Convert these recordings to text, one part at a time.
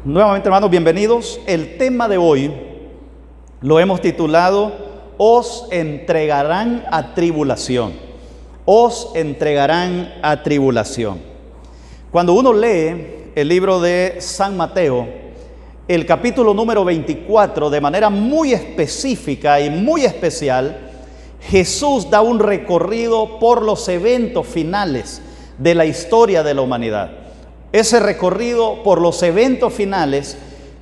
Nuevamente, hermanos, bienvenidos. El tema de hoy lo hemos titulado Os entregarán a tribulación. Os entregarán a tribulación. Cuando uno lee el libro de San Mateo, el capítulo número 24, de manera muy específica y muy especial, Jesús da un recorrido por los eventos finales de la historia de la humanidad. Ese recorrido por los eventos finales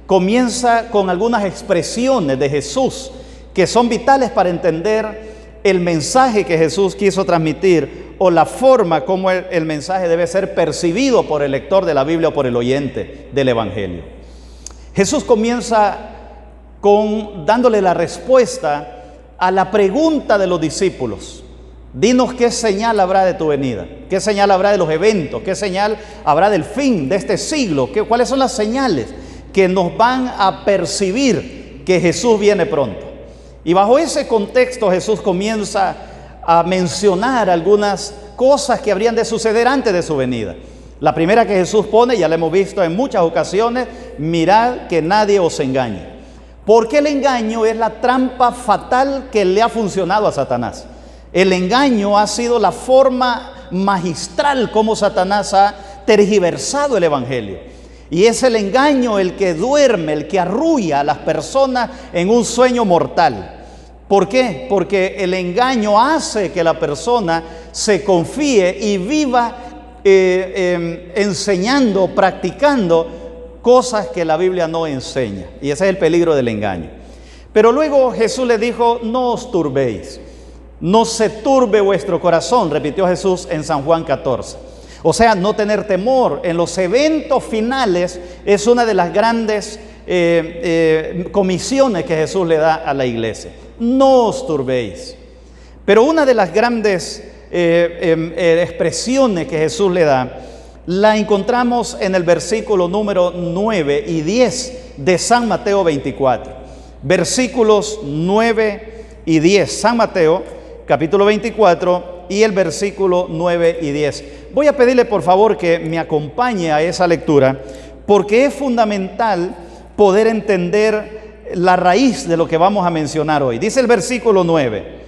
comienza con algunas expresiones de Jesús que son vitales para entender el mensaje que Jesús quiso transmitir o la forma como el mensaje debe ser percibido por el lector de la Biblia o por el oyente del Evangelio. Jesús comienza dándole la respuesta a la pregunta de los discípulos. Dinos qué señal habrá de tu venida, qué señal habrá de los eventos, qué señal habrá del fin de este siglo, cuáles son las señales que nos van a percibir que Jesús viene pronto. Y bajo ese contexto Jesús comienza a mencionar algunas cosas que habrían de suceder antes de su venida. La primera que Jesús pone, ya la hemos visto en muchas ocasiones: mirad que nadie os engañe. Porque el engaño es la trampa fatal que le ha funcionado a Satanás. El engaño ha sido la forma magistral como Satanás ha tergiversado el Evangelio. Y es el engaño el que duerme, el que arrulla a las personas en un sueño mortal. ¿Por qué? Porque el engaño hace que la persona se confíe y viva enseñando, practicando cosas que la Biblia no enseña. Y ese es el peligro del engaño. Pero luego Jesús le dijo: no os turbéis. No se turbe vuestro corazón, repitió Jesús en San Juan 14. O sea, no tener temor. En los eventos finales es una de las grandes comisiones que Jesús le da a la iglesia. No os turbéis. Pero una de las grandes expresiones que Jesús le da, la encontramos en el versículo número 9 y 10 de San Mateo 24. Versículos 9 y 10. San Mateo capítulo 24 y el versículo 9 y 10. Voy a pedirle por favor que me acompañe a esa lectura, porque es fundamental poder entender la raíz de lo que vamos a mencionar hoy. Dice el versículo 9: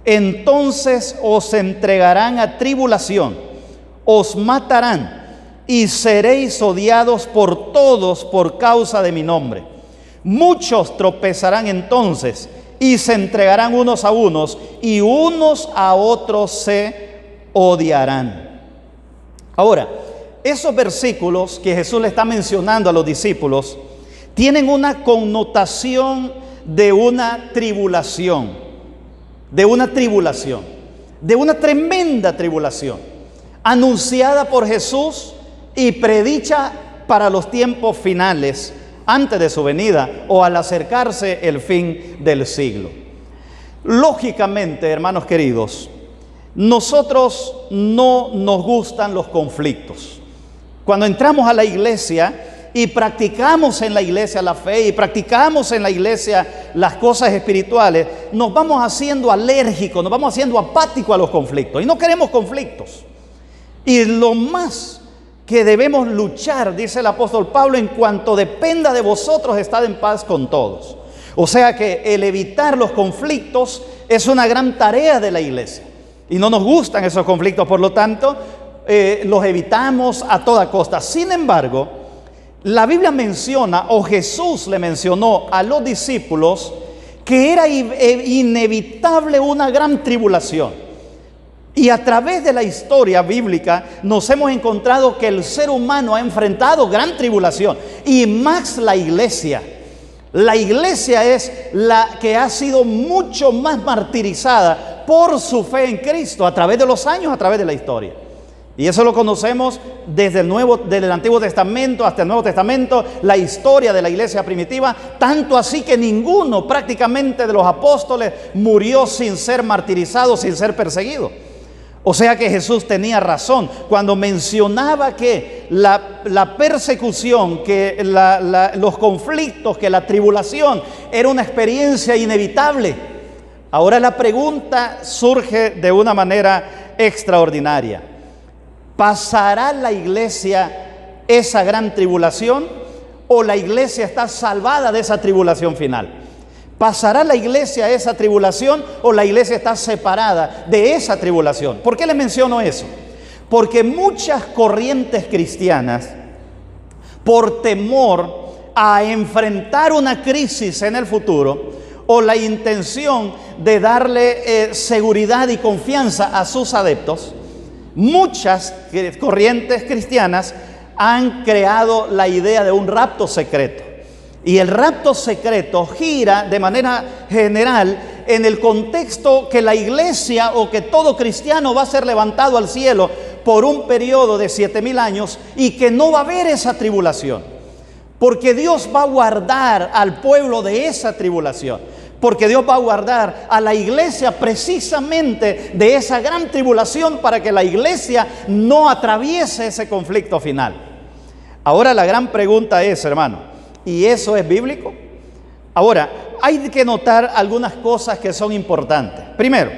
entonces os entregarán a tribulación, os matarán y seréis odiados por todos por causa de mi nombre. Muchos tropezarán entonces y se entregarán unos a unos, y unos a otros se odiarán. Ahora, esos versículos que Jesús le está mencionando a los discípulos tienen una connotación de una tribulación, de una tremenda tribulación, anunciada por Jesús y predicha para los tiempos finales, antes de su venida o al acercarse el fin del siglo. Lógicamente, hermanos queridos, nosotros no nos gustan los conflictos. Cuando entramos a la iglesia y practicamos en la iglesia la fe y practicamos en la iglesia las cosas espirituales, nos vamos haciendo alérgicos, nos vamos haciendo apáticos a los conflictos y no queremos conflictos. Y lo más que debemos luchar, dice el apóstol Pablo, en cuanto dependa de vosotros, estad en paz con todos. O sea que el evitar los conflictos es una gran tarea de la iglesia. Y no nos gustan esos conflictos, por lo tanto, los evitamos a toda costa. Sin embargo, la Biblia menciona, o Jesús le mencionó a los discípulos, que era inevitable una gran tribulación. Y a través de la historia bíblica nos hemos encontrado que el ser humano ha enfrentado gran tribulación, y más la iglesia. La iglesia es la que ha sido mucho más martirizada por su fe en Cristo a través de los años, a través de la historia. Y eso lo conocemos desde el Antiguo Testamento hasta el Nuevo Testamento, la historia de la iglesia primitiva, tanto así que ninguno prácticamente de los apóstoles murió sin ser martirizado, sin ser perseguido. O sea que Jesús tenía razón cuando mencionaba que la persecución, que los conflictos, que la tribulación era una experiencia inevitable. Ahora la pregunta surge de una manera extraordinaria. ¿Pasará la iglesia esa gran tribulación o la iglesia está salvada de esa tribulación final. ¿Pasará la iglesia esa tribulación o la iglesia está separada de esa tribulación? ¿Por qué le menciono eso? Porque muchas corrientes cristianas, por temor a enfrentar una crisis en el futuro, o la intención de darle seguridad y confianza a sus adeptos, muchas corrientes cristianas han creado la idea de un rapto secreto. Y el rapto secreto gira de manera general en el contexto que la iglesia o que todo cristiano va a ser levantado al cielo por un periodo de 7,000 años y que no va a haber esa tribulación. Porque Dios va a guardar al pueblo de esa tribulación. Porque Dios va a guardar a la iglesia precisamente de esa gran tribulación para que la iglesia no atraviese ese conflicto final. Ahora la gran pregunta es, hermano, ¿y eso es bíblico? Ahora, hay que notar algunas cosas que son importantes. Primero,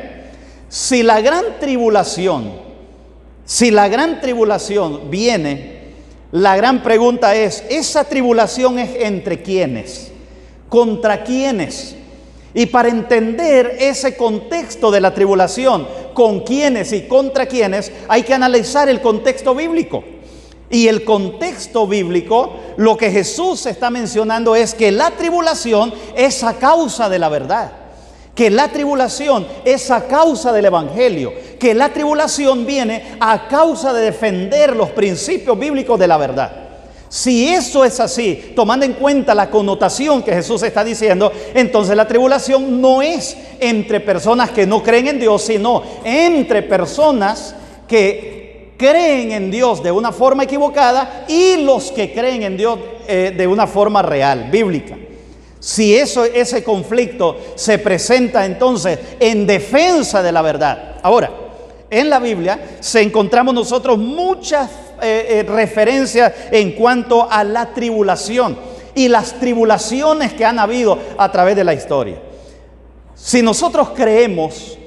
si la gran tribulación viene, la gran pregunta es, ¿esa tribulación es entre quiénes? ¿Contra quiénes? Y para entender ese contexto de la tribulación, con quiénes y contra quiénes, hay que analizar el contexto bíblico. Y el contexto bíblico, lo que Jesús está mencionando es que la tribulación es a causa de la verdad. Que la tribulación es a causa del evangelio. Que la tribulación viene a causa de defender los principios bíblicos de la verdad. Si eso es así, tomando en cuenta la connotación que Jesús está diciendo, entonces la tribulación no es entre personas que no creen en Dios, sino entre personas que creen en Dios de una forma equivocada y los que creen en Dios de una forma real, bíblica. Si ese conflicto se presenta entonces en defensa de la verdad. Ahora, en la Biblia encontramos nosotros muchas referencias en cuanto a la tribulación y las tribulaciones que han habido a través de la historia. Si nosotros creemos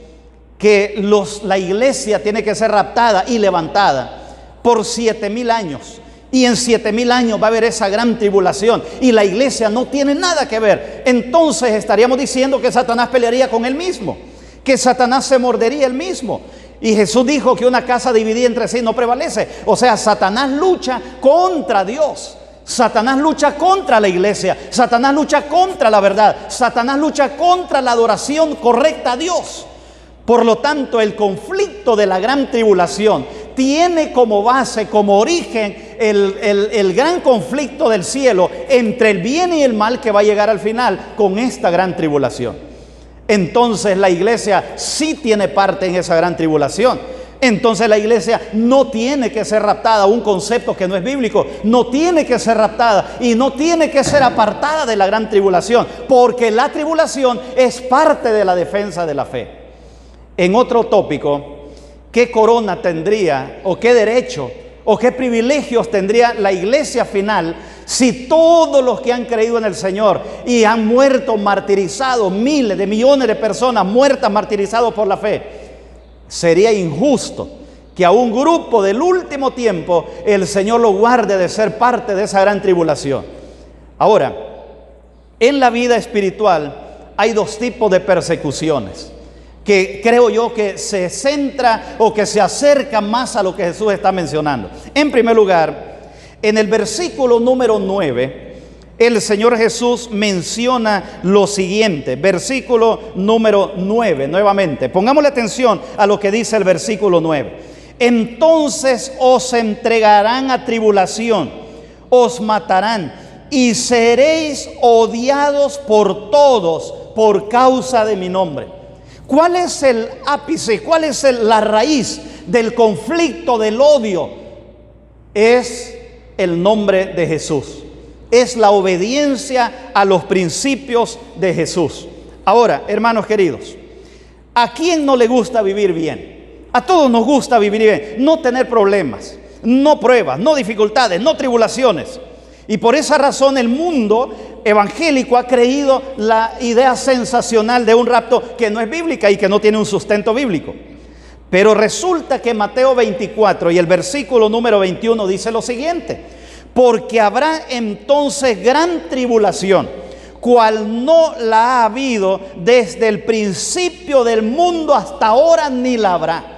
que la iglesia tiene que ser raptada y levantada por 7,000 años, y en 7,000 años va a haber esa gran tribulación y la iglesia no tiene nada que ver, entonces estaríamos diciendo que Satanás pelearía con él mismo, que Satanás se mordería él mismo. Y Jesús dijo que una casa dividida entre sí no prevalece. O sea, Satanás lucha contra Dios. Satanás lucha contra la iglesia. Satanás lucha contra la verdad. Satanás lucha contra la adoración correcta a Dios. Por lo tanto, el conflicto de la gran tribulación tiene como base, como origen, el gran conflicto del cielo entre el bien y el mal que va a llegar al final con esta gran tribulación. Entonces la iglesia sí tiene parte en esa gran tribulación. Entonces la iglesia no tiene que ser raptada, un concepto que no es bíblico, no tiene que ser raptada y no tiene que ser apartada de la gran tribulación, porque la tribulación es parte de la defensa de la fe. En otro tópico, ¿qué corona tendría o qué derecho o qué privilegios tendría la iglesia final si todos los que han creído en el Señor y han muerto martirizados, miles de millones de personas muertas martirizados por la fe? Sería injusto que a un grupo del último tiempo el Señor lo guarde de ser parte de esa gran tribulación. Ahora, en la vida espiritual hay dos tipos de persecuciones que creo yo que se centra o que se acerca más a lo que Jesús está mencionando. En primer lugar, en el versículo número 9, el Señor Jesús menciona lo siguiente. Versículo número 9, nuevamente. Pongámosle atención a lo que dice el versículo 9. Entonces os entregarán a tribulación, os matarán y seréis odiados por todos por causa de mi nombre. ¿Cuál es el ápice? ¿Cuál es la raíz del conflicto, del odio? Es el nombre de Jesús. Es la obediencia a los principios de Jesús. Ahora, hermanos queridos, ¿a quién no le gusta vivir bien? A todos nos gusta vivir bien, no tener problemas, no pruebas, no dificultades, no tribulaciones. Y por esa razón el mundo evangélico ha creído la idea sensacional de un rapto que no es bíblica y que no tiene un sustento bíblico. Pero resulta que Mateo 24 y el versículo número 21 dice lo siguiente: porque habrá entonces gran tribulación, cual no la ha habido desde el principio del mundo hasta ahora, ni la habrá.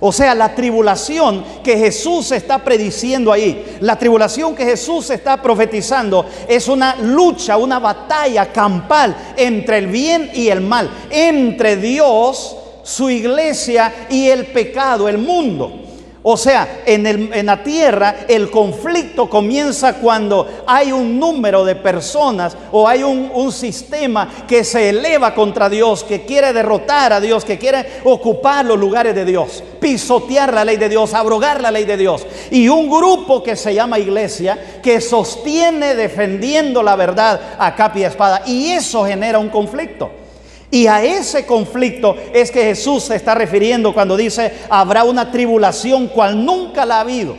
O sea, la tribulación que Jesús está prediciendo ahí, la tribulación que Jesús está profetizando, es una lucha, una batalla campal entre el bien y el mal, entre Dios, su iglesia y el pecado, el mundo. O sea, en la tierra el conflicto comienza cuando hay un número de personas o hay un sistema que se eleva contra Dios, que quiere derrotar a Dios, que quiere ocupar los lugares de Dios, pisotear la ley de Dios, abrogar la ley de Dios. Y un grupo que se llama iglesia, que sostiene defendiendo la verdad a capa y espada. Y eso genera un conflicto. Y a ese conflicto es que Jesús se está refiriendo cuando dice: habrá una tribulación cual nunca la ha habido.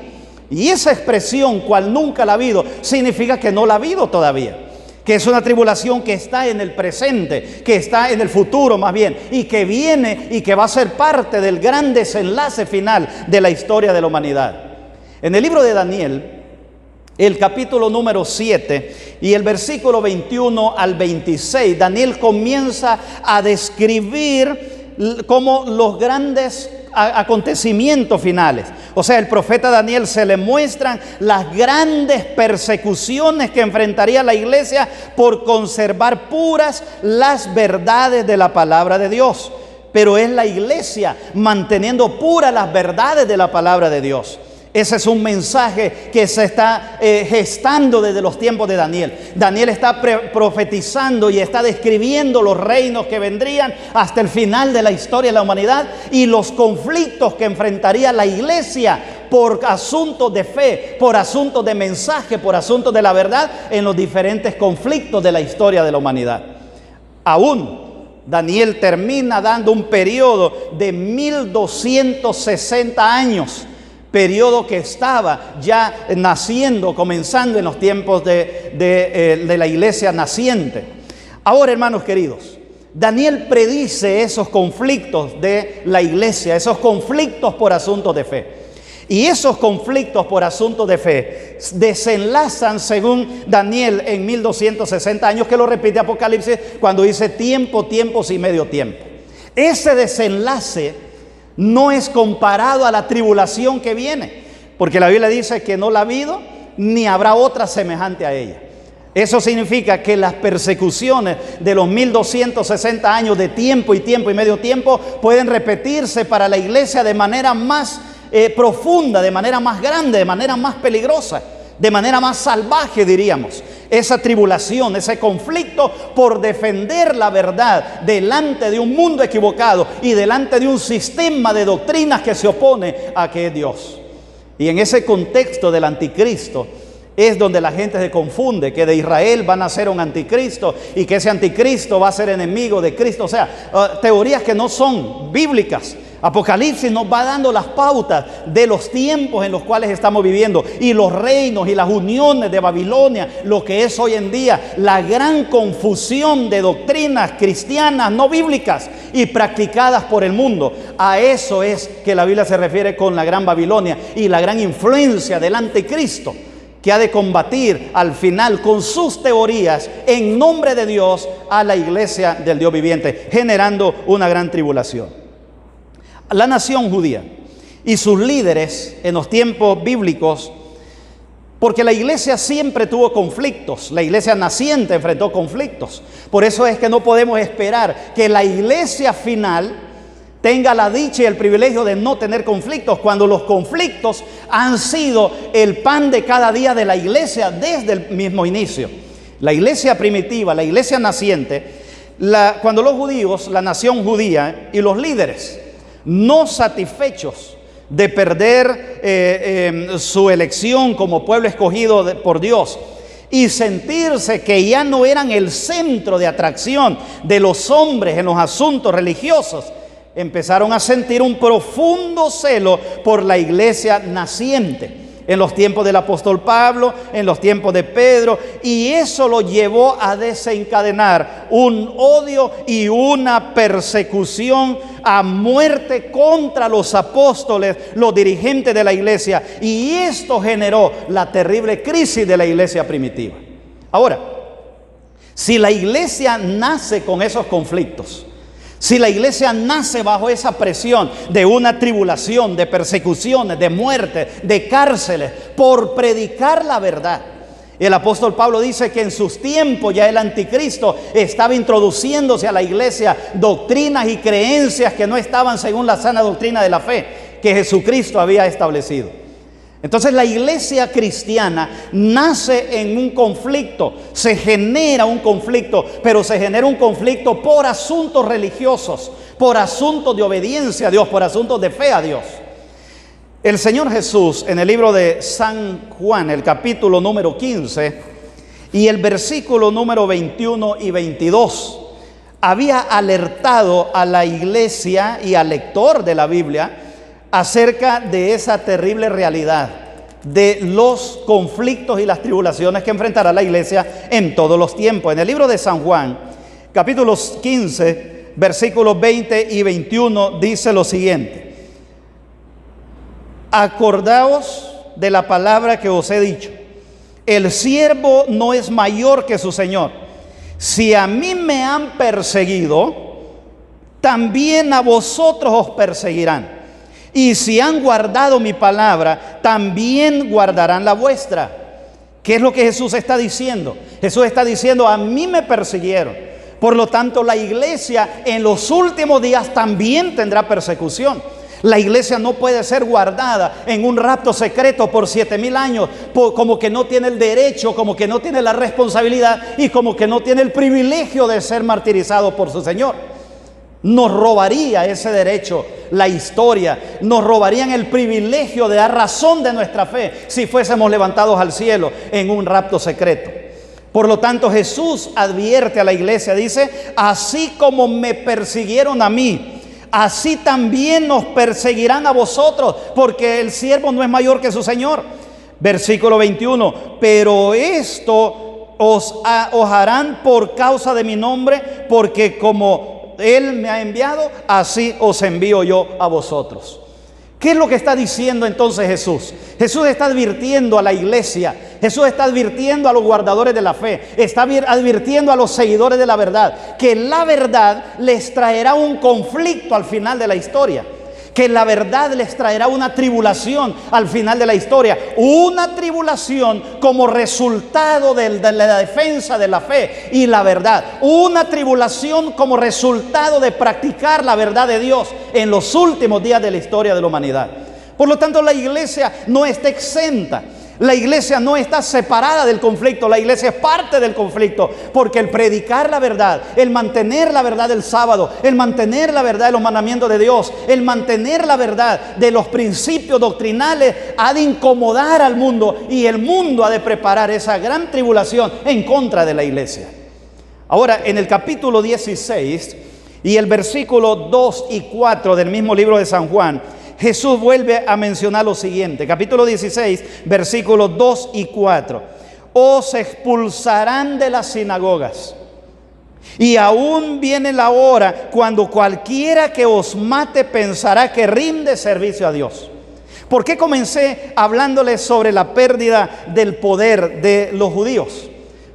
Y esa expresión, cual nunca la ha habido, significa que no la ha habido todavía, que es una tribulación que está en el presente, que está en el futuro más bien, y que viene y que va a ser parte del gran desenlace final de la historia de la humanidad. En el libro de Daniel, el capítulo número 7 y el versículo 21 al 26, Daniel comienza a describir como los grandes acontecimientos finales. O sea, el profeta Daniel se le muestran las grandes persecuciones que enfrentaría la iglesia por conservar puras las verdades de la palabra de Dios. Pero es la iglesia manteniendo puras las verdades de la palabra de Dios. Ese es un mensaje que se está gestando desde los tiempos de Daniel. Daniel está profetizando y está describiendo los reinos que vendrían hasta el final de la historia de la humanidad y los conflictos que enfrentaría la iglesia por asuntos de fe, por asuntos de mensaje, por asuntos de la verdad en los diferentes conflictos de la historia de la humanidad. Aún Daniel termina dando un periodo de 1260 años. Periodo que estaba ya naciendo, comenzando en los tiempos de la iglesia naciente. Ahora, hermanos queridos, Daniel predice esos conflictos de la iglesia, esos conflictos por asuntos de fe. Y esos conflictos por asuntos de fe desenlazan, según Daniel, en 1260 años, que lo repite Apocalipsis cuando dice tiempo, tiempos y medio tiempo. Ese desenlace no es comparado a la tribulación que viene, porque la Biblia dice que no la ha habido ni habrá otra semejante a ella. Eso significa que las persecuciones de los 1260 años de tiempo y medio tiempo pueden repetirse para la iglesia de manera más profunda, de manera más grande, de manera más peligrosa, de manera más salvaje, diríamos. Esa tribulación, ese conflicto por defender la verdad delante de un mundo equivocado y delante de un sistema de doctrinas que se opone a que es Dios. Y en ese contexto del anticristo es donde la gente se confunde, que de Israel va a nacer un anticristo y que ese anticristo va a ser enemigo de Cristo. O sea, teorías que no son bíblicas. Apocalipsis nos va dando las pautas de los tiempos en los cuales estamos viviendo y los reinos y las uniones de Babilonia, lo que es hoy en día la gran confusión de doctrinas cristianas no bíblicas y practicadas por el mundo. A eso es que la Biblia se refiere con la gran Babilonia y la gran influencia del anticristo, que ha de combatir al final con sus teorías en nombre de Dios a la iglesia del Dios viviente, generando una gran tribulación. La nación judía y sus líderes en los tiempos bíblicos, porque la iglesia siempre tuvo conflictos, la iglesia naciente enfrentó conflictos. Por eso es que no podemos esperar que la iglesia final tenga la dicha y el privilegio de no tener conflictos, cuando los conflictos han sido el pan de cada día de la iglesia desde el mismo inicio. La iglesia primitiva, la iglesia naciente, cuando los judíos, la nación judía y los líderes, no satisfechos de perder su elección como pueblo escogido por Dios y sentirse que ya no eran el centro de atracción de los hombres en los asuntos religiosos, empezaron a sentir un profundo celo por la iglesia naciente. en los tiempos del apóstol Pablo, en los tiempos de Pedro, y eso lo llevó a desencadenar un odio y una persecución a muerte contra los apóstoles, los dirigentes de la iglesia, y esto generó la terrible crisis de la iglesia primitiva. Ahora, si la iglesia nace con esos conflictos, si la iglesia nace bajo esa presión de una tribulación, de persecuciones, de muerte, de cárceles, por predicar la verdad. El apóstol Pablo dice que en sus tiempos ya el anticristo estaba introduciéndose a la iglesia doctrinas y creencias que no estaban según la sana doctrina de la fe que Jesucristo había establecido. Entonces la iglesia cristiana nace en un conflicto, se genera un conflicto, pero se genera un conflicto por asuntos religiosos, por asuntos de obediencia a Dios, por asuntos de fe a Dios. El Señor Jesús en el libro de San Juan, el capítulo número 15 y el versículo número 21 y 22, había alertado a la iglesia y al lector de la Biblia acerca de esa terrible realidad de los conflictos y las tribulaciones que enfrentará la iglesia en todos los tiempos. En el libro de San Juan, capítulo 15, versículos 20 y 21, dice lo siguiente: acordaos de la palabra que os he dicho, el siervo no es mayor que su señor. Si a mí me han perseguido, también a vosotros os perseguirán. Y si han guardado mi palabra, también guardarán la vuestra. ¿Qué es lo que Jesús está diciendo? Jesús está diciendo: a mí me persiguieron. Por lo tanto, la iglesia en los últimos días también tendrá persecución. La iglesia no puede ser guardada en un rapto secreto por 7,000 años, como que no tiene el derecho, como que no tiene la responsabilidad y como que no tiene el privilegio de ser martirizado por su Señor. Nos robaría ese derecho la historia, nos robarían el privilegio de dar razón de nuestra fe si fuésemos levantados al cielo en un rapto secreto. Por lo tanto, Jesús advierte a la iglesia, dice: así como me persiguieron a mí, así también nos perseguirán a vosotros, porque el siervo no es mayor que su señor. Versículo 21, pero esto os harán por causa de mi nombre, porque como Él me ha enviado, así os envío yo a vosotros. ¿Qué es lo que está diciendo entonces Jesús? Jesús está advirtiendo a la iglesia, Jesús está advirtiendo a los guardadores de la fe, está advirtiendo a los seguidores de la verdad, que la verdad les traerá un conflicto al final de la historia, que la verdad les traerá una tribulación al final de la historia, una tribulación como resultado de la defensa de la fe y la verdad, una tribulación como resultado de practicar la verdad de Dios en los últimos días de la historia de la humanidad. Por lo tanto, la iglesia no está exenta. La iglesia no está separada del conflicto, la iglesia es parte del conflicto, porque el predicar la verdad, el mantener la verdad del sábado, el mantener la verdad de los mandamientos de Dios, el mantener la verdad de los principios doctrinales ha de incomodar al mundo, y el mundo ha de preparar esa gran tribulación en contra de la iglesia. Ahora, en el capítulo 16 y el versículo 2 y 4 del mismo libro de San Juan, Jesús vuelve a mencionar lo siguiente, capítulo 16, versículos 2 y 4. Os expulsarán de las sinagogas, y aún viene la hora cuando cualquiera que os mate pensará que rinde servicio a Dios. ¿Por qué comencé hablándoles sobre la pérdida del poder de los judíos?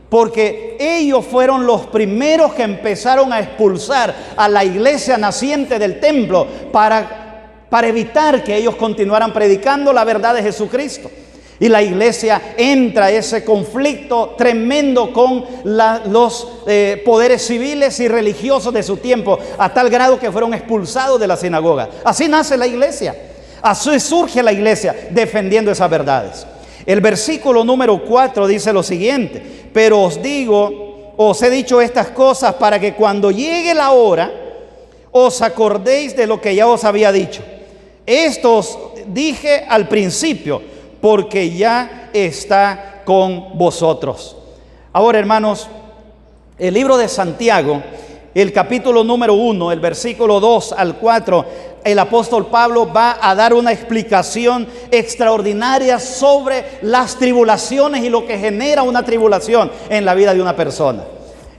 Porque ellos fueron los primeros que empezaron a expulsar a la iglesia naciente del templo para evitar que ellos continuaran predicando la verdad de Jesucristo. Y la iglesia entra a ese conflicto tremendo con los poderes civiles y religiosos de su tiempo, a tal grado que fueron expulsados de la sinagoga. Así nace la iglesia, así surge la iglesia defendiendo esas verdades. El versículo número 4 dice lo siguiente: pero os he dicho estas cosas para que cuando llegue la hora os acordéis de lo que ya os había dicho. Esto os dije al principio, porque ya está con vosotros. Ahora, hermanos, el libro de Santiago, el capítulo número 1, el versículo 2 al 4, el apóstol Pablo va a dar una explicación extraordinaria sobre las tribulaciones y lo que genera una tribulación en la vida de una persona.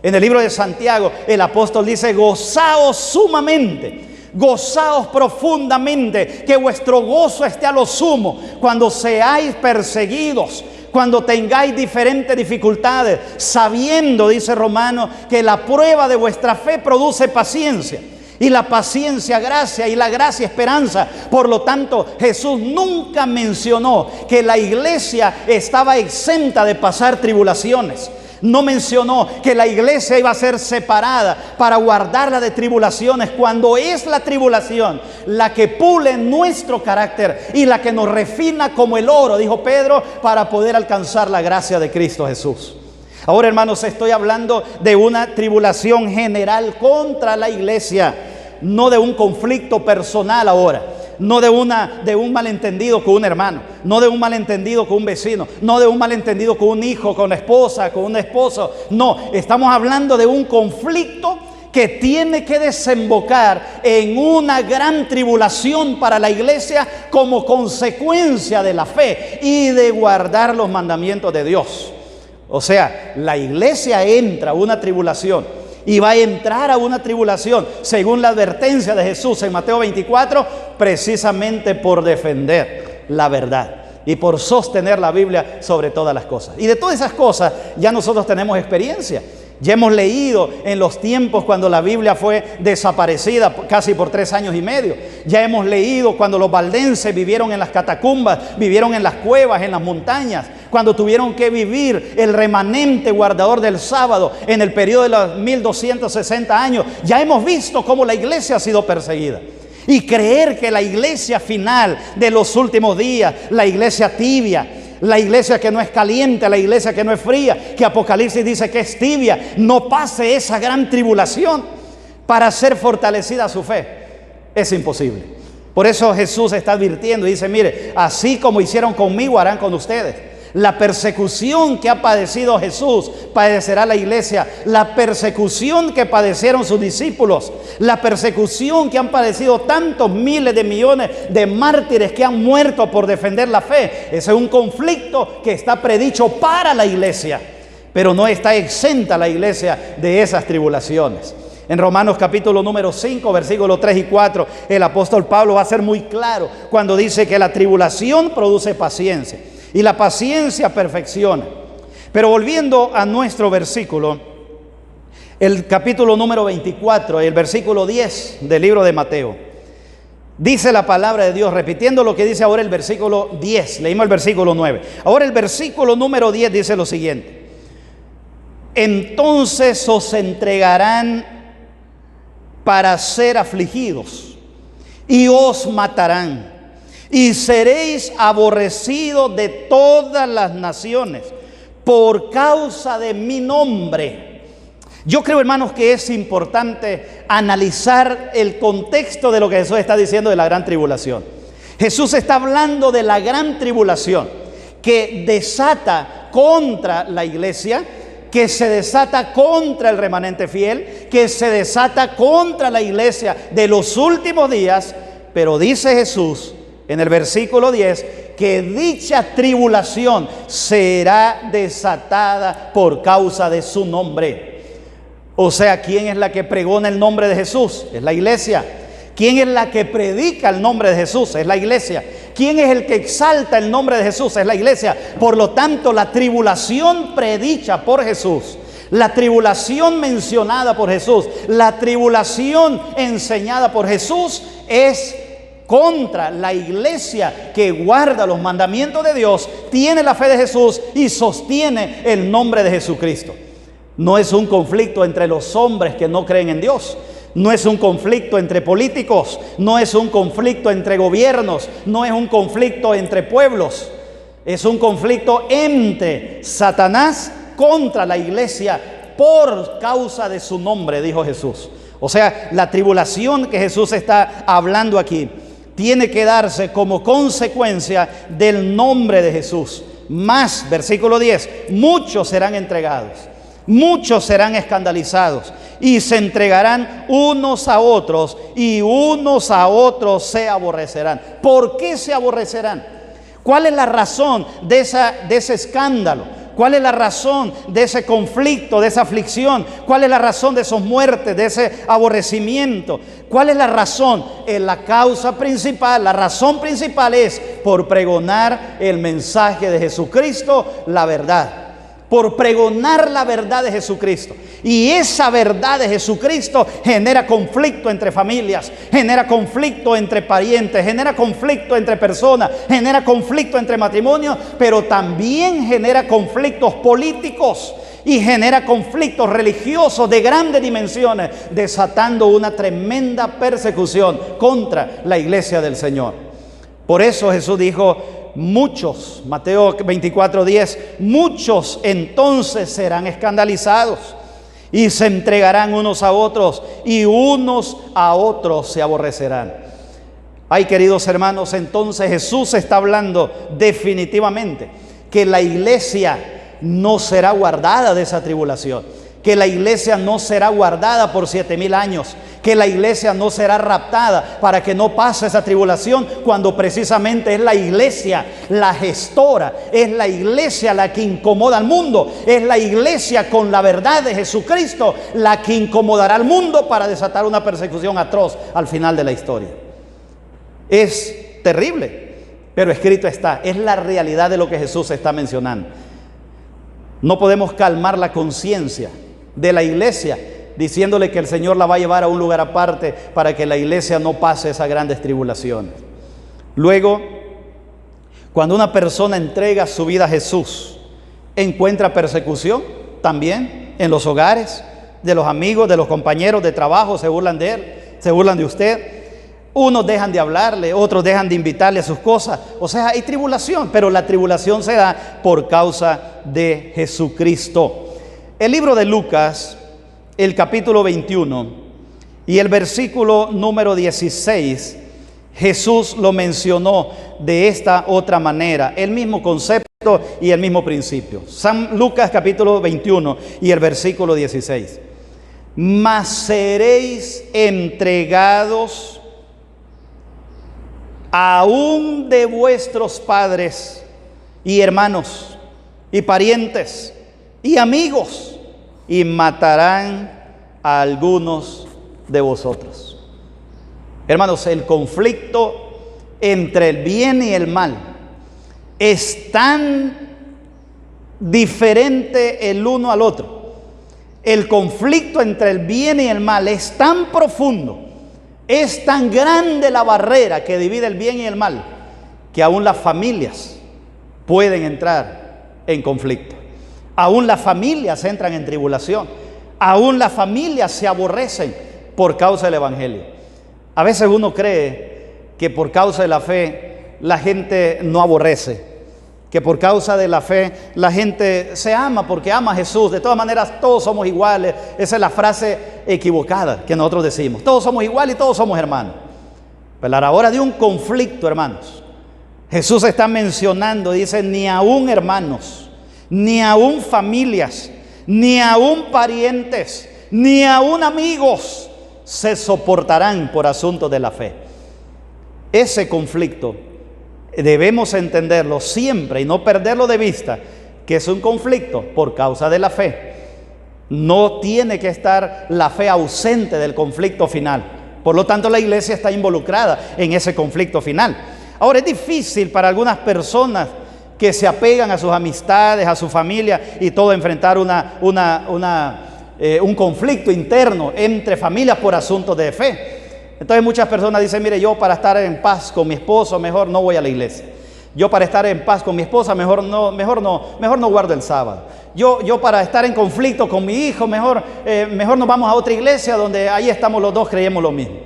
En el libro de Santiago, el apóstol dice: gozaos sumamente, gozaos profundamente, que vuestro gozo esté a lo sumo cuando seáis perseguidos, cuando tengáis diferentes dificultades, sabiendo, dice Romanos, que la prueba de vuestra fe produce paciencia, y la paciencia gracia, y la gracia esperanza. Por lo tanto, Jesús nunca mencionó que la iglesia estaba exenta de pasar tribulaciones. No mencionó que la iglesia iba a ser separada para guardarla de tribulaciones, cuando es la tribulación la que pule nuestro carácter y la que nos refina como el oro, dijo Pedro, para poder alcanzar la gracia de Cristo Jesús. Ahora, hermanos, estoy hablando de una tribulación general contra la iglesia, no de un conflicto personal ahora. No de un malentendido con un hermano, no de un malentendido con un vecino, no de un malentendido con un hijo, con la esposa, con un esposo. No, estamos hablando de un conflicto que tiene que desembocar en una gran tribulación para la iglesia como consecuencia de la fe y de guardar los mandamientos de Dios. O sea, la iglesia entra a una tribulación y va a entrar a una tribulación, según la advertencia de Jesús en Mateo 24, precisamente por defender la verdad y por sostener la Biblia sobre todas las cosas. Y de todas esas cosas ya nosotros tenemos experiencia. Ya hemos leído en los tiempos cuando la Biblia fue desaparecida casi por 3 años y medio. Ya hemos leído cuando los valdenses vivieron en las catacumbas, vivieron en las cuevas, en las montañas, cuando tuvieron que vivir el remanente guardador del sábado en el periodo de los 1260 años. Ya hemos visto cómo la iglesia ha sido perseguida. Y creer que la iglesia final de los últimos días, la iglesia tibia, la iglesia que no es caliente, la iglesia que no es fría, que Apocalipsis dice que es tibia, no pase esa gran tribulación para ser fortalecida su fe, es imposible. Por eso Jesús está advirtiendo y dice: mire, así como hicieron conmigo, harán con ustedes. La persecución que ha padecido Jesús, padecerá la iglesia. La persecución que padecieron sus discípulos, la persecución que han padecido tantos miles de millones de mártires que han muerto por defender la fe. Ese es un conflicto que está predicho para la iglesia, pero no está exenta la iglesia de esas tribulaciones. En Romanos capítulo número 5, versículos 3 y 4, el apóstol Pablo va a ser muy claro cuando dice que la tribulación produce paciencia y la paciencia perfecciona. Pero volviendo a nuestro versículo, el capítulo número 24, el versículo 10 del libro de Mateo, dice la palabra de Dios, repitiendo lo que dice ahora el versículo 10, leímos el versículo 9. Ahora el versículo número 10 dice lo siguiente: entonces os entregarán para ser afligidos y os matarán, y seréis aborrecidos de todas las naciones por causa de mi nombre. Yo creo, hermanos, que es importante analizar el contexto de lo que Jesús está diciendo de la gran tribulación. Jesús está hablando de la gran tribulación que desata contra la iglesia, que se desata contra el remanente fiel, que se desata contra la iglesia de los últimos días. Pero dice Jesús en el versículo 10 que dicha tribulación será desatada por causa de su nombre. O sea, ¿quién es la que pregona el nombre de Jesús? Es la iglesia. ¿Quién es la que predica el nombre de Jesús? Es la iglesia. ¿Quién es el que exalta el nombre de Jesús? Es la iglesia. Por lo tanto, la tribulación predicha por Jesús, la tribulación mencionada por Jesús, la tribulación enseñada por Jesús es contra la iglesia que guarda los mandamientos de Dios, tiene la fe de Jesús y sostiene el nombre de Jesucristo. No es un conflicto entre los hombres que no creen en Dios. No es un conflicto entre políticos, no es un conflicto entre gobiernos, no es un conflicto entre pueblos. Es un conflicto entre Satanás contra la iglesia por causa de su nombre, dijo Jesús. O sea, la tribulación que Jesús está hablando aquí tiene que darse como consecuencia del nombre de Jesús. Más, versículo 10, muchos serán entregados. Muchos serán escandalizados y se entregarán unos a otros y unos a otros se aborrecerán. ¿Por qué se aborrecerán? ¿Cuál es la razón de ese escándalo? ¿Cuál es la razón de ese conflicto, de esa aflicción? ¿Cuál es la razón de esas muertes, de ese aborrecimiento? ¿Cuál es la razón? La causa principal, la razón principal es por pregonar el mensaje de Jesucristo, la verdad. Por pregonar la verdad de Jesucristo. Y esa verdad de Jesucristo genera conflicto entre familias, genera conflicto entre parientes, genera conflicto entre personas, genera conflicto entre matrimonios, pero también genera conflictos políticos y genera conflictos religiosos de grandes dimensiones, desatando una tremenda persecución contra la iglesia del Señor. Por eso Jesús dijo: muchos, Mateo 24:10, muchos entonces serán escandalizados y se entregarán unos a otros y unos a otros se aborrecerán. Ay, queridos hermanos, entonces Jesús está hablando definitivamente que la iglesia no será guardada de esa tribulación, que la iglesia no será guardada por 7,000 años, que la iglesia no será raptada para que no pase esa tribulación, cuando precisamente es la iglesia la gestora, es la iglesia la que incomoda al mundo, es la iglesia con la verdad de Jesucristo la que incomodará al mundo para desatar una persecución atroz al final de la historia. Es terrible, pero escrito está, es la realidad de lo que Jesús está mencionando. No podemos calmar la conciencia de la iglesia diciéndole que el Señor la va a llevar a un lugar aparte para que la iglesia no pase esas grandes tribulaciones. Luego, cuando una persona entrega su vida a Jesús, encuentra persecución también en los hogares, de los amigos, de los compañeros de trabajo, se burlan de él, se burlan de usted. Unos dejan de hablarle, otros dejan de invitarle a sus cosas. O sea, hay tribulación, pero la tribulación se da por causa de Jesucristo. El libro de Lucas, el capítulo 21 y el versículo número 16, Jesús lo mencionó de esta otra manera, el mismo concepto y el mismo principio. San Lucas capítulo 21 y el versículo 16. Mas seréis entregados aún de vuestros padres y hermanos y parientes y amigos, y matarán a algunos de vosotros. Hermanos, el conflicto entre el bien y el mal es tan diferente el uno al otro. El conflicto entre el bien y el mal es tan profundo, es tan grande la barrera que divide el bien y el mal, que aún las familias pueden entrar en conflicto. Aún las familias entran en tribulación. Aún las familias se aborrecen por causa del evangelio. A veces uno cree que por causa de la fe la gente no aborrece, que por causa de la fe la gente se ama porque ama a Jesús. De todas maneras, todos somos iguales. Esa es la frase equivocada que nosotros decimos. Todos somos iguales y todos somos hermanos. Pero a la hora de un conflicto, hermanos, Jesús está mencionando, dice, ni aún hermanos, ni aún familias, ni aún parientes, ni aún amigos se soportarán por asuntos de la fe. Ese conflicto debemos entenderlo siempre y no perderlo de vista, que es un conflicto por causa de la fe. No tiene que estar la fe ausente del conflicto final. Por lo tanto, la iglesia está involucrada en ese conflicto final. Ahora, es difícil para algunas personas que se apegan a sus amistades, a su familia y todo, enfrentar un conflicto interno entre familias por asuntos de fe. Entonces muchas personas dicen, mire, yo para estar en paz con mi esposo mejor no voy a la iglesia. Yo para estar en paz con mi esposa mejor no guardo el sábado. Yo para estar en conflicto con mi hijo mejor nos vamos a otra iglesia donde ahí estamos los dos, creemos lo mismo.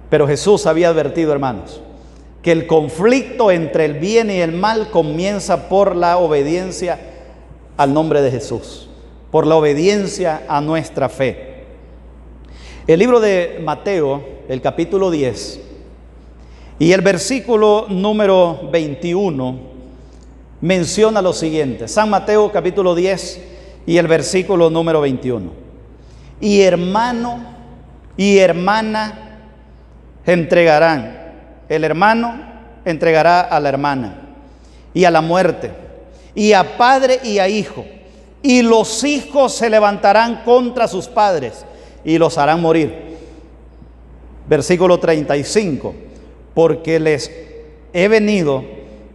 Pero Jesús había advertido, hermanos, que el conflicto entre el bien y el mal comienza por la obediencia al nombre de Jesús, por la obediencia a nuestra fe. El libro de Mateo, el capítulo 10 y el versículo número 21 menciona lo siguiente. San Mateo capítulo 10 y el versículo número 21. Y hermano y hermana entregarán. El hermano entregará a la hermana y a la muerte, y a padre y a hijo. Y los hijos se levantarán contra sus padres y los harán morir. Versículo 35. Porque les he venido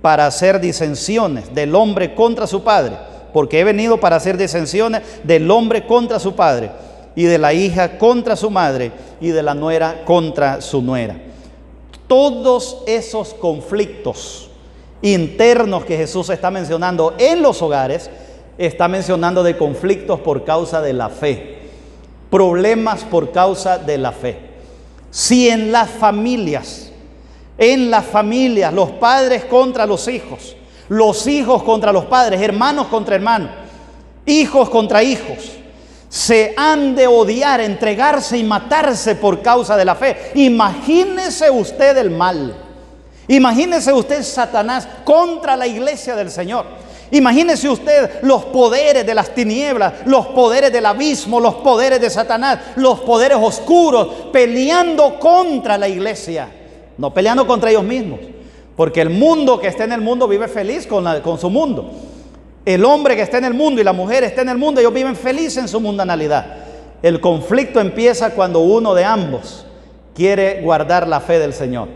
para hacer disensiones del hombre contra su padre. Porque he venido para hacer disensiones del hombre contra su padre, y de la hija contra su madre, y de la nuera contra su nuera. Todos esos conflictos internos que Jesús está mencionando en los hogares, está mencionando de conflictos por causa de la fe, problemas por causa de la fe. Si en las familias, los padres contra los hijos contra los padres, hermanos contra hermanos, hijos contra hijos, se han de odiar, entregarse y matarse por causa de la fe. Imagínese usted el mal. Imagínese usted Satanás contra la iglesia del Señor. Imagínese usted los poderes de las tinieblas, los poderes del abismo, los poderes de Satanás, los poderes oscuros peleando contra la iglesia. No peleando contra ellos mismos, porque el mundo que está en el mundo vive feliz con su mundo. El hombre que está en el mundo y la mujer está en el mundo, ellos viven felices en su mundanalidad. El conflicto empieza cuando uno de ambos quiere guardar la fe del Señor,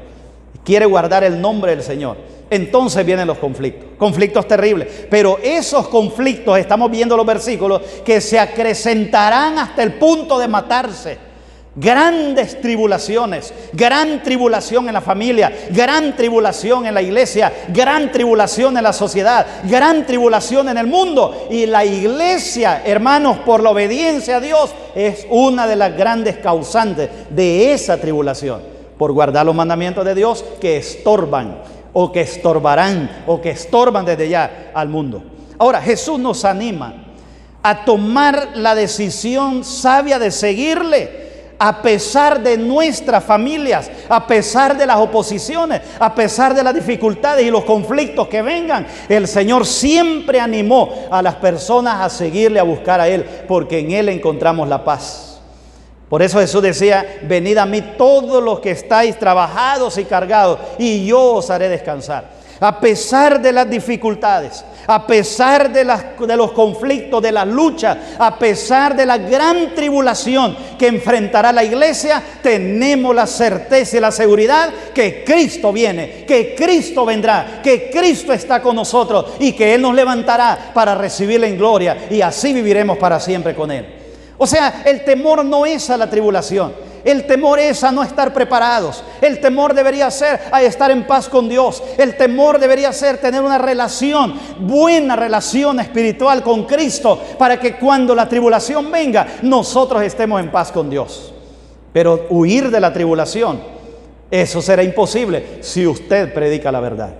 quiere guardar el nombre del Señor. Entonces vienen los conflictos terribles. Pero esos conflictos, estamos viendo los versículos, que se acrecentarán hasta el punto de matarse. Grandes tribulaciones, gran tribulación en la familia, gran tribulación en la iglesia, gran tribulación en la sociedad, gran tribulación en el mundo. Y la iglesia, hermanos, por la obediencia a Dios, es una de las grandes causantes de esa tribulación, por guardar los mandamientos de Dios que estorban, o que estorbarán, o que estorban desde ya al mundo. Ahora, Jesús nos anima a tomar la decisión sabia de seguirle, a pesar de nuestras familias, a pesar de las oposiciones, a pesar de las dificultades y los conflictos que vengan. El Señor siempre animó a las personas a seguirle, a buscar a Él, porque en Él encontramos la paz. Por eso Jesús decía: venid a mí todos los que estáis trabajados y cargados, y yo os haré descansar. A pesar de las dificultades, a pesar de los conflictos, de las luchas, a pesar de la gran tribulación que enfrentará la iglesia, tenemos la certeza y la seguridad que Cristo viene, que Cristo vendrá, que Cristo está con nosotros y que Él nos levantará para recibirle en gloria, y así viviremos para siempre con Él. O sea, el temor no es a la tribulación. El temor es a no estar preparados. El temor debería ser a estar en paz con Dios. El temor debería ser tener una relación, buena relación espiritual con Cristo, para que cuando la tribulación venga, nosotros estemos en paz con Dios. Pero huir de la tribulación, eso será imposible si usted predica la verdad.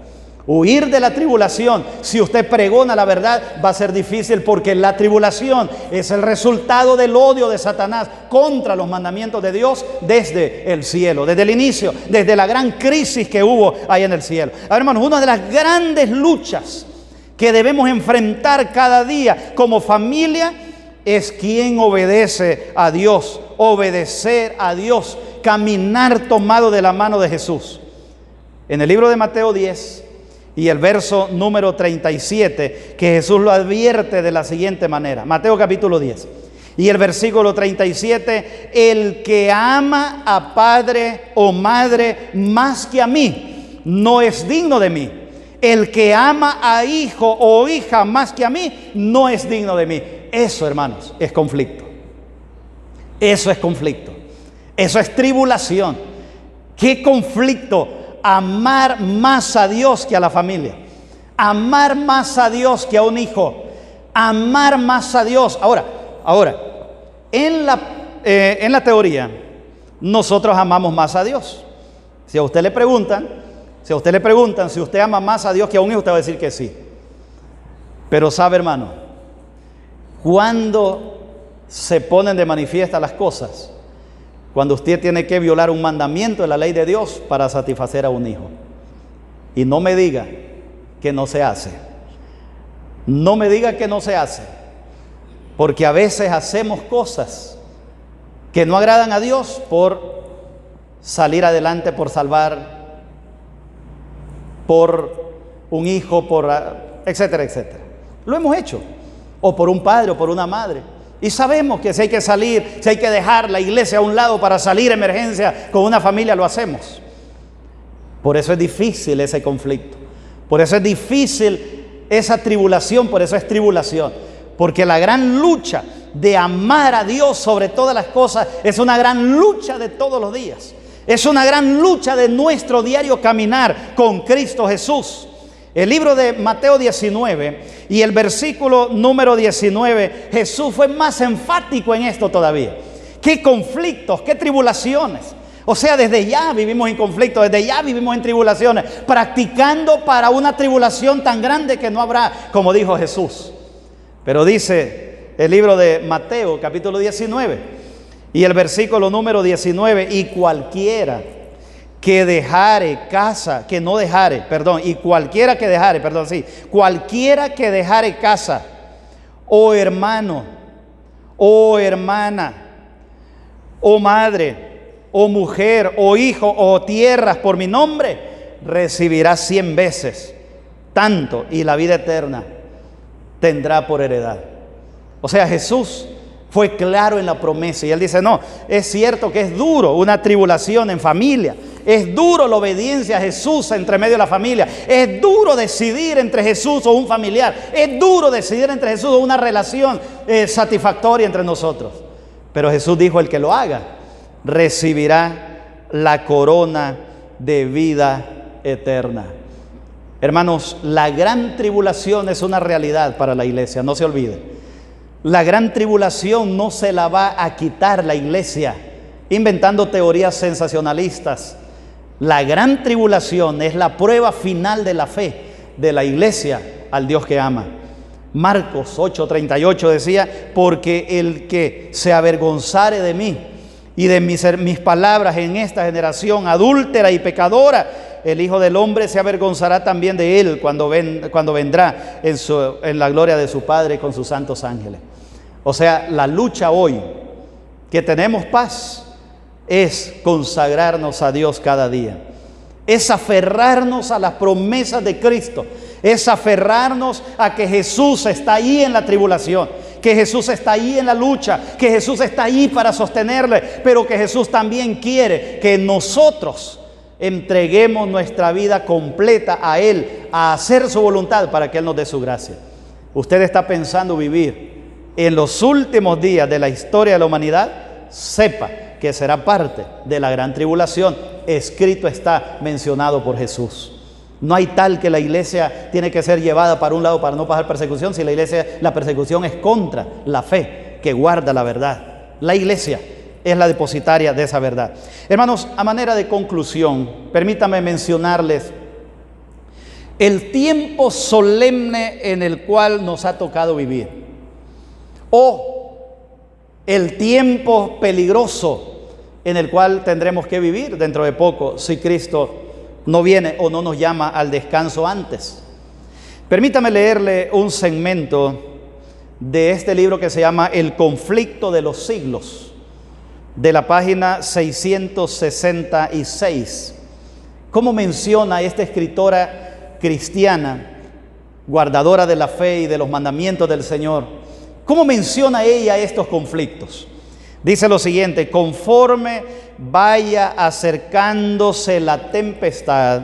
Huir de la tribulación, si usted pregona la verdad, va a ser difícil, porque la tribulación es el resultado del odio de Satanás contra los mandamientos de Dios desde el cielo, desde el inicio, desde la gran crisis que hubo ahí en el cielo. A ver, hermanos, una de las grandes luchas que debemos enfrentar cada día como familia es quién obedece a Dios, obedecer a Dios, caminar tomado de la mano de Jesús. En el libro de Mateo 10 y el verso número 37, que Jesús lo advierte de la siguiente manera. Mateo capítulo 10 y el versículo 37: el que ama a padre o madre más que a mí, no es digno de mí. El que ama a hijo o hija más que a mí, no es digno de mí. Eso, hermanos, es conflicto. Eso es conflicto. Eso es tribulación. ¿Qué conflicto? Amar más a Dios que a la familia, amar más a Dios que a un hijo, amar más a Dios. Ahora, en la teoría, nosotros amamos más a Dios. Si a usted le preguntan si usted ama más a Dios que a un hijo, usted va a decir que sí. Pero sabe, hermano, cuando se ponen de manifiesta las cosas, cuando usted tiene que violar un mandamiento de la ley de Dios para satisfacer a un hijo. Y no me diga que no se hace. No me diga que no se hace. Porque a veces hacemos cosas que no agradan a Dios por salir adelante, por salvar, por un hijo, por etcétera, etcétera. Lo hemos hecho. O por un padre o por una madre. Y sabemos que si hay que salir, si hay que dejar la iglesia a un lado para salir a emergencia con una familia, lo hacemos. Por eso es difícil ese conflicto. Por eso es difícil esa tribulación, por eso es tribulación. Porque la gran lucha de amar a Dios sobre todas las cosas es una gran lucha de todos los días. Es una gran lucha de nuestro diario caminar con Cristo Jesús. El libro de Mateo 19 y el versículo número 19, Jesús fue más enfático en esto todavía. ¿Qué conflictos, qué tribulaciones? O sea, desde ya vivimos en conflictos, desde ya vivimos en tribulaciones, practicando para una tribulación tan grande que no habrá, como dijo Jesús. Pero dice el libro de Mateo, capítulo 19, y el versículo número 19, y cualquiera que dejare casa, que no dejare, perdón, y cualquiera que dejare, perdón, sí, cualquiera que dejare casa, o hermano, o hermana, o madre, o mujer, o hijo, o tierras por mi nombre, recibirá 100 veces tanto, y la vida eterna tendrá por heredad. O sea, Jesús fue claro en la promesa y Él dice, no, es cierto que es duro una tribulación en familia, es duro la obediencia a Jesús entre medio de la familia, es duro decidir entre Jesús o un familiar, es duro decidir entre Jesús o una relación satisfactoria entre nosotros. Pero Jesús dijo, el que lo haga recibirá la corona de vida eterna. Hermanos, la gran tribulación es una realidad para la iglesia, no se olvide. La gran tribulación no se la va a quitar la iglesia inventando teorías sensacionalistas. La gran tribulación es la prueba final de la fe de la iglesia al Dios que ama. Marcos 8:38 decía, porque el que se avergonzare de mí y de mis palabras en esta generación adúltera y pecadora, el Hijo del Hombre se avergonzará también de él cuando vendrá en la gloria de su Padre con sus santos ángeles. O sea, la lucha hoy, que tenemos paz, es consagrarnos a Dios cada día. Es aferrarnos a las promesas de Cristo. Es aferrarnos a que Jesús está ahí en la tribulación, que Jesús está ahí en la lucha, que Jesús está ahí para sostenerle, pero que Jesús también quiere que nosotros entreguemos nuestra vida completa a Él, a hacer su voluntad para que Él nos dé su gracia. Usted está pensando vivir en los últimos días de la historia de la humanidad, sepa que será parte de la gran tribulación. Escrito está, mencionado por Jesús. No hay tal que la iglesia tiene que ser llevada para un lado para no pasar persecución, si la persecución es contra la fe que guarda la verdad. La iglesia es la depositaria de esa verdad. Hermanos, a manera de conclusión, permítame mencionarles el tiempo solemne en el cual nos ha tocado vivir, o el tiempo peligroso en el cual tendremos que vivir dentro de poco si Cristo no viene o no nos llama al descanso antes. Permítame leerle un segmento de este libro que se llama El conflicto de los siglos, de la página 666. ¿Cómo menciona esta escritora cristiana, guardadora de la fe y de los mandamientos del Señor? ¿Cómo menciona ella estos conflictos? Dice lo siguiente: conforme vaya acercándose la tempestad,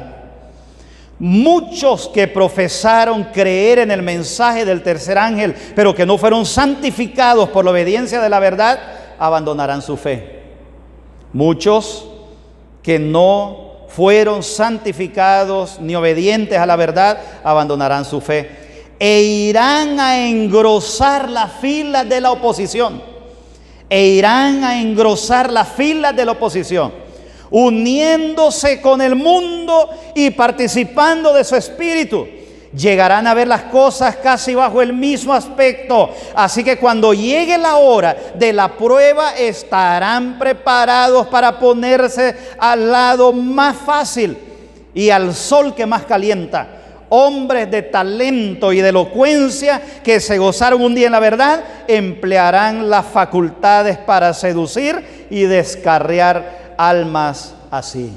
muchos que profesaron creer en el mensaje del tercer ángel, pero que no fueron santificados por la obediencia de la verdad, abandonarán su fe. Muchos que no fueron santificados ni obedientes a la verdad, abandonarán su fe e irán a engrosar las filas de la oposición. Uniéndose con el mundo y participando de su espíritu, llegarán a ver las cosas casi bajo el mismo aspecto. Así que cuando llegue la hora de la prueba, estarán preparados para ponerse al lado más fácil y al sol que más calienta, hombres de talento y de elocuencia que se gozaron un día en la verdad, emplearán las facultades para seducir y descarriar almas así.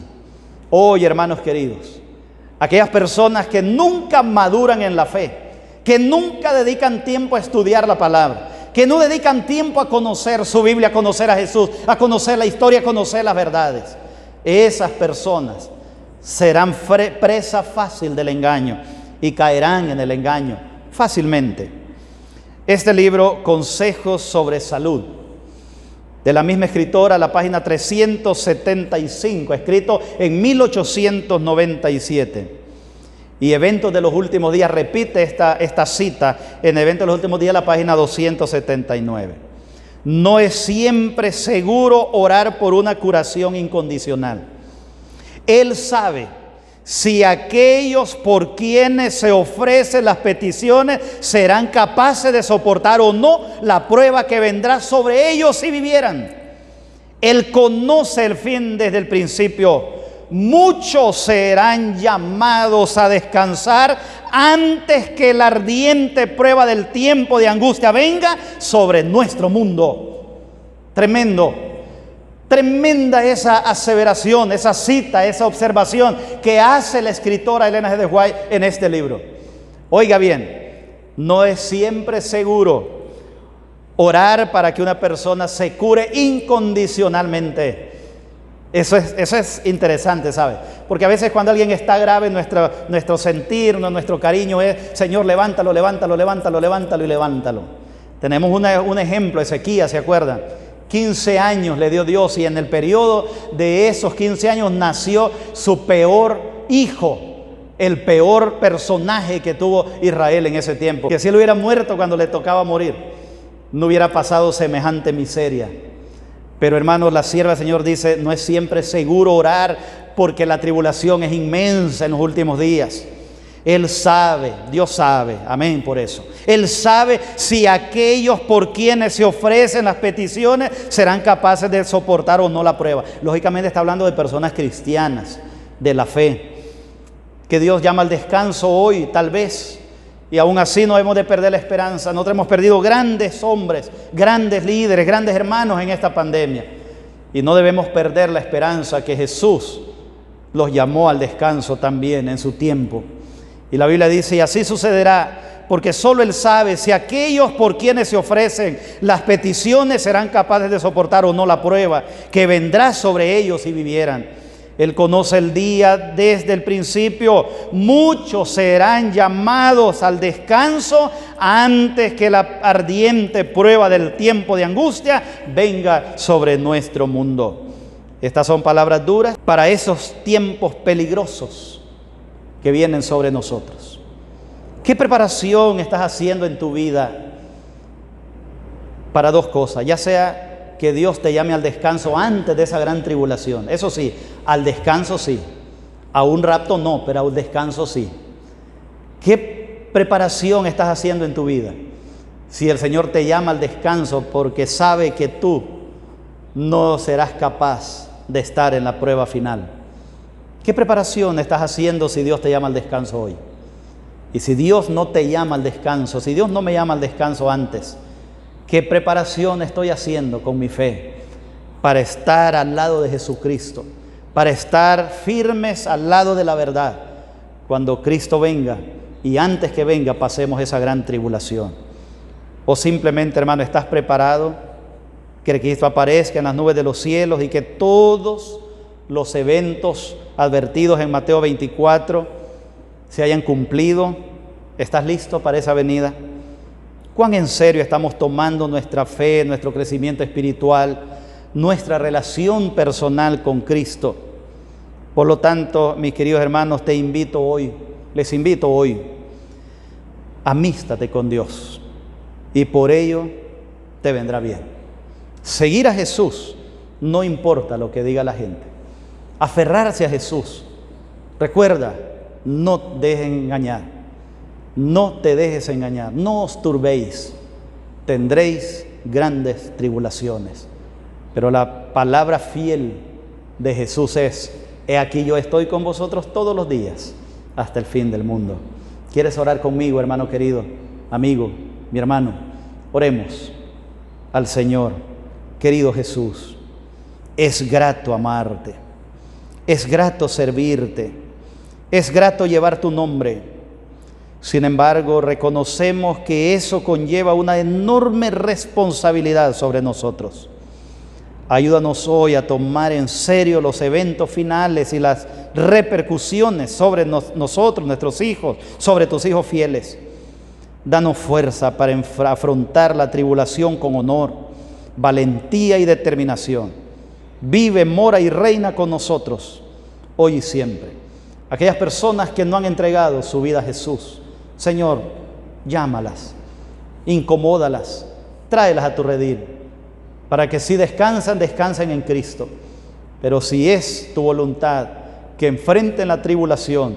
Hoy, hermanos queridos, aquellas personas que nunca maduran en la fe, que nunca dedican tiempo a estudiar la palabra, que no dedican tiempo a conocer su Biblia, a conocer a Jesús, a conocer la historia, a conocer las verdades, esas personas serán presa fácil del engaño y caerán en el engaño fácilmente. Este libro, Consejos sobre Salud, de la misma escritora, la página 375, escrito en 1897. Y Eventos de los Últimos Días repite esta cita en Eventos de los Últimos Días, la página 279. No es siempre seguro orar por una curación incondicional. Él sabe si aquellos por quienes se ofrecen las peticiones serán capaces de soportar o no la prueba que vendrá sobre ellos si vivieran. Él conoce el fin desde el principio. Muchos serán llamados a descansar antes que la ardiente prueba del tiempo de angustia venga sobre nuestro mundo. Tremendo. Tremenda esa aseveración, esa cita, esa observación que hace la escritora Elena G. de White en este libro. Oiga bien, no es siempre seguro orar para que una persona se cure incondicionalmente. Eso es interesante, ¿sabe? Porque a veces cuando alguien está grave, nuestro sentir, nuestro cariño es: Señor, levántalo, levántalo, levántalo, levántalo y levántalo. Tenemos un ejemplo, Ezequías, ¿se acuerdan? 15 años le dio Dios, y en el periodo de esos 15 años nació su peor hijo, el peor personaje que tuvo Israel en ese tiempo. Que si él hubiera muerto cuando le tocaba morir, no hubiera pasado semejante miseria. Pero hermanos, la sierva del Señor dice: no es siempre seguro orar porque la tribulación es inmensa en los últimos días. Él sabe, Dios sabe, amén por eso. Él sabe si aquellos por quienes se ofrecen las peticiones serán capaces de soportar o no la prueba. Lógicamente está hablando de personas cristianas, de la fe, que Dios llama al descanso hoy, tal vez. Y aún así no hemos de perder la esperanza. Nosotros hemos perdido grandes hombres, grandes líderes, grandes hermanos en esta pandemia. Y no debemos perder la esperanza que Jesús los llamó al descanso también en su tiempo. Y la Biblia dice: y así sucederá, porque solo Él sabe si aquellos por quienes se ofrecen las peticiones serán capaces de soportar o no la prueba que vendrá sobre ellos si vivieran. Él conoce el día desde el principio. Muchos serán llamados al descanso antes que la ardiente prueba del tiempo de angustia venga sobre nuestro mundo. Estas son palabras duras para esos tiempos peligrosos que vienen sobre nosotros. ¿Qué preparación estás haciendo en tu vida para dos cosas? Ya sea que Dios te llame al descanso antes de esa gran tribulación. Eso sí, al descanso sí. A un rapto no, pero al descanso sí. ¿Qué preparación estás haciendo en tu vida? Si el Señor te llama al descanso porque sabe que tú no serás capaz de estar en la prueba final. ¿Qué preparación estás haciendo si Dios te llama al descanso hoy? Y si Dios no te llama al descanso, si Dios no me llama al descanso antes, ¿qué preparación estoy haciendo con mi fe para estar al lado de Jesucristo? Para estar firmes al lado de la verdad cuando Cristo venga y antes que venga pasemos esa gran tribulación. O simplemente, hermano, ¿estás preparado? Que Cristo aparezca en las nubes de los cielos y que todos los eventos advertidos en Mateo 24 se hayan cumplido. ¿Estás listo para esa venida? ¿Cuán en serio estamos tomando nuestra fe, nuestro crecimiento espiritual, nuestra relación personal con Cristo? Por lo tanto, mis queridos hermanos, les invito hoy, amístate con Dios y por ello te vendrá bien. Seguir a Jesús, no importa lo que diga la gente. Aferrarse a Jesús. Recuerda, no te dejes engañar. No te dejes engañar. No os turbéis. Tendréis grandes tribulaciones. Pero la palabra fiel de Jesús es: he aquí yo estoy con vosotros todos los días hasta el fin del mundo. ¿Quieres orar conmigo, hermano querido, amigo, mi hermano? Oremos al Señor. Querido Jesús, es grato amarte, es grato servirte, es grato llevar tu nombre. Sin embargo, reconocemos que eso conlleva una enorme responsabilidad sobre nosotros. Ayúdanos hoy a tomar en serio los eventos finales y las repercusiones sobre nosotros, nuestros hijos, sobre tus hijos fieles. Danos fuerza para afrontar la tribulación con honor, valentía y determinación. Vive, mora y reina con nosotros, hoy y siempre. Aquellas personas que no han entregado su vida a Jesús, Señor, llámalas, incomódalas, tráelas a tu redil, para que si descansen, descansen en Cristo. Pero si es tu voluntad que enfrenten la tribulación,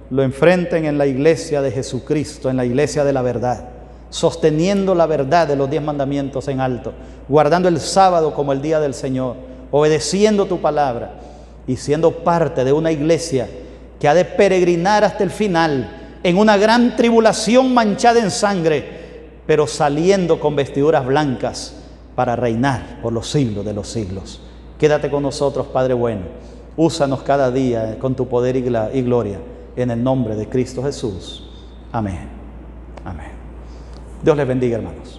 lo enfrenten en la iglesia de Jesucristo, en la iglesia de la verdad, sosteniendo la verdad de los 10 mandamientos en alto, guardando el sábado como el día del Señor, obedeciendo tu palabra y siendo parte de una iglesia que ha de peregrinar hasta el final en una gran tribulación manchada en sangre, pero saliendo con vestiduras blancas para reinar por los siglos de los siglos. Quédate con nosotros, Padre bueno. Úsanos cada día con tu poder y gloria, en el nombre de Cristo Jesús. Amén. Amén. Dios les bendiga, hermanos.